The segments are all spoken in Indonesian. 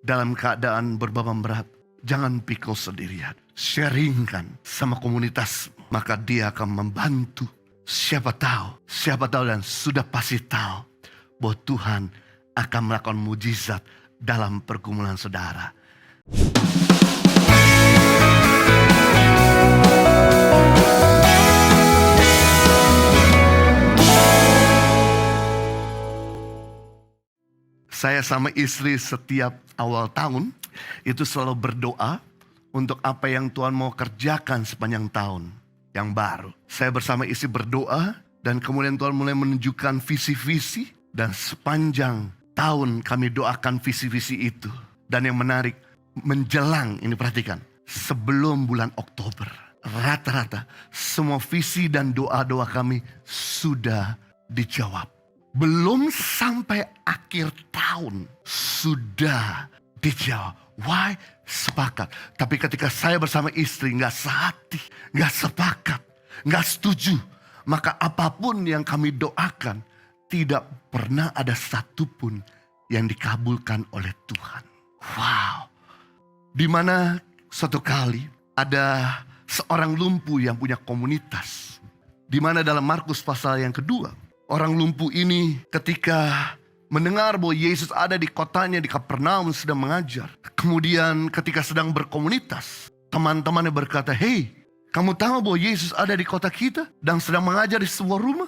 dalam keadaan berbeban berat, jangan pikul sendirian. Sharingkan sama komunitas, maka dia akan membantu. Siapa tahu dan sudah pasti tahu bahwa Tuhan akan melakukan mujizat dalam pergumulan saudara. Saya sama istri setiap awal tahun itu selalu berdoa untuk apa yang Tuhan mau kerjakan sepanjang tahun yang baru. Saya bersama istri berdoa dan kemudian Tuhan mulai menunjukkan visi-visi dan sepanjang tahun kami doakan visi-visi itu. Dan yang menarik, menjelang, ini perhatikan, sebelum bulan Oktober, rata-rata semua visi dan doa-doa kami sudah dijawab. Belum sampai akhir tahun sudah dijawab. Why? Sepakat. Tapi ketika saya bersama istri gak sehati, gak sepakat, gak setuju, maka apapun yang kami doakan tidak pernah ada satupun yang dikabulkan oleh Tuhan. Wow. Dimana suatu kali ada seorang lumpuh yang punya komunitas. Dimana dalam Markus pasal yang kedua, orang lumpuh ini ketika mendengar bahwa Yesus ada di kotanya, di Kapernaum sedang mengajar. Kemudian ketika sedang berkomunitas, teman-temannya berkata, "Hei, kamu tahu bahwa Yesus ada di kota kita dan sedang mengajar di sebuah rumah?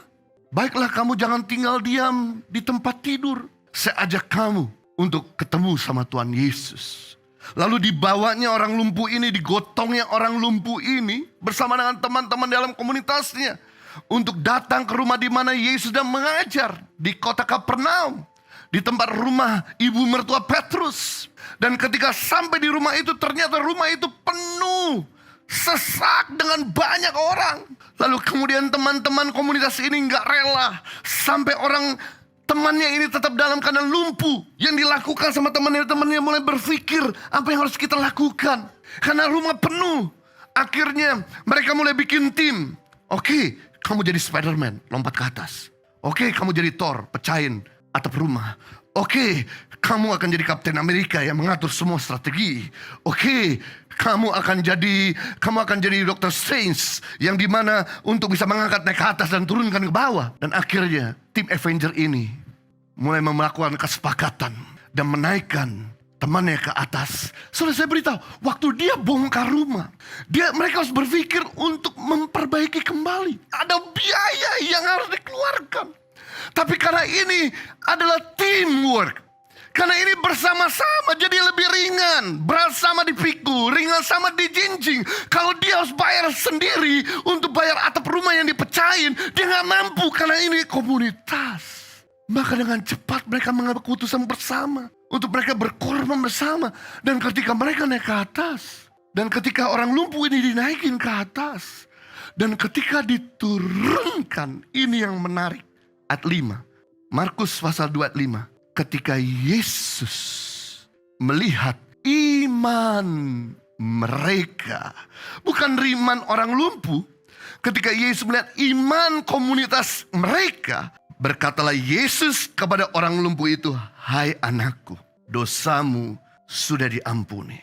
Baiklah, kamu jangan tinggal diam di tempat tidur. Saya ajak kamu untuk ketemu sama Tuhan Yesus." Lalu dibawanya orang lumpuh ini, digotongnya orang lumpuh ini bersama dengan teman-teman dalam komunitasnya untuk datang ke rumah di mana Yesus sedang mengajar di kota Kapernaum, di tempat rumah ibu mertua Petrus. Dan ketika sampai di rumah itu, ternyata rumah itu penuh, sesak dengan banyak orang. Lalu kemudian teman-teman komunitas ini gak rela sampai orang temannya ini tetap dalam keadaan lumpuh. Yang dilakukan sama temannya mulai berpikir, apa yang harus kita lakukan? Karena rumah penuh. Akhirnya mereka mulai bikin tim. Oke, kamu jadi Spider-Man, lompat ke atas. Oke, kamu jadi Thor, pecahin atap rumah. Oke, kamu akan jadi Kapten Amerika yang mengatur semua strategi. Oke, kamu akan jadi Dr. Strange yang dimana untuk bisa mengangkat naik ke atas dan turunkan ke bawah. Dan akhirnya tim Avenger ini mulai melakukan kesepakatan dan menaikkan temannya ke atas. Sudah saya beritahu, waktu dia bongkar rumah, mereka harus berpikir untuk memperbaiki kembali. Ada biaya yang harus dikeluarkan. Tapi karena ini adalah teamwork, karena ini bersama-sama jadi lebih ringan. Berat sama dipikul, ringan sama dijinjing. Kalau dia harus bayar sendiri untuk bayar atap rumah yang dipecahin, dia gak mampu karena ini komunitas. Maka dengan cepat mereka mengambil keputusan bersama untuk mereka berkorban bersama. Dan ketika mereka naik ke atas, dan ketika orang lumpuh ini dinaikin ke atas, dan ketika diturunkan, ini yang menarik. Ayat 5, Markus pasal 2 ayat 5. Ketika Yesus melihat iman mereka, bukan iman orang lumpuh. Ketika Yesus melihat iman komunitas mereka, berkatalah Yesus kepada orang lumpuh itu, "Hai anakku, dosamu sudah diampuni."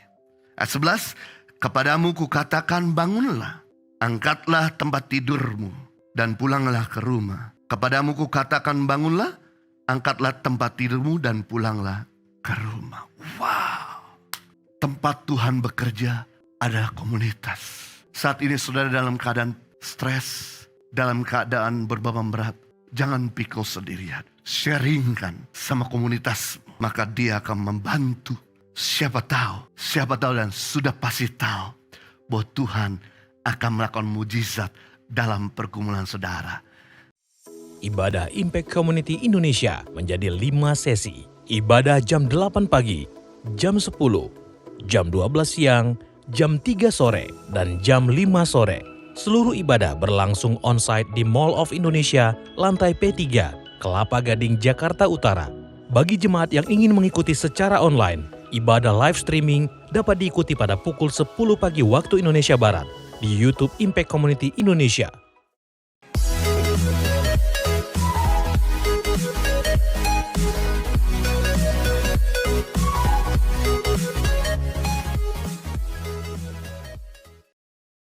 Ayat 11, "Kepadamu kukatakan bangunlah, angkatlah tempat tidurmu dan pulanglah ke rumah." Kepadamu kukatakan bangunlah, angkatlah tempat tidurmu dan pulanglah ke rumah. Wow. Tempat Tuhan bekerja adalah komunitas. Saat ini saudara dalam keadaan stres, dalam keadaan berbeban berat, jangan pikul sendirian. Sharingkan sama komunitas, maka dia akan membantu. Siapa tahu dan sudah pasti tahu bahwa Tuhan akan melakukan mujizat dalam pergumulan saudara. Ibadah Impact Community Indonesia menjadi 5 sesi. Ibadah jam 8 pagi, jam 10, jam 12 siang, jam 3 sore, dan jam 5 sore. Seluruh ibadah berlangsung on-site di Mall of Indonesia, lantai P3, Kelapa Gading, Jakarta Utara. Bagi jemaat yang ingin mengikuti secara online, ibadah live streaming dapat diikuti pada pukul 10 pagi waktu Indonesia Barat di YouTube Impact Community Indonesia.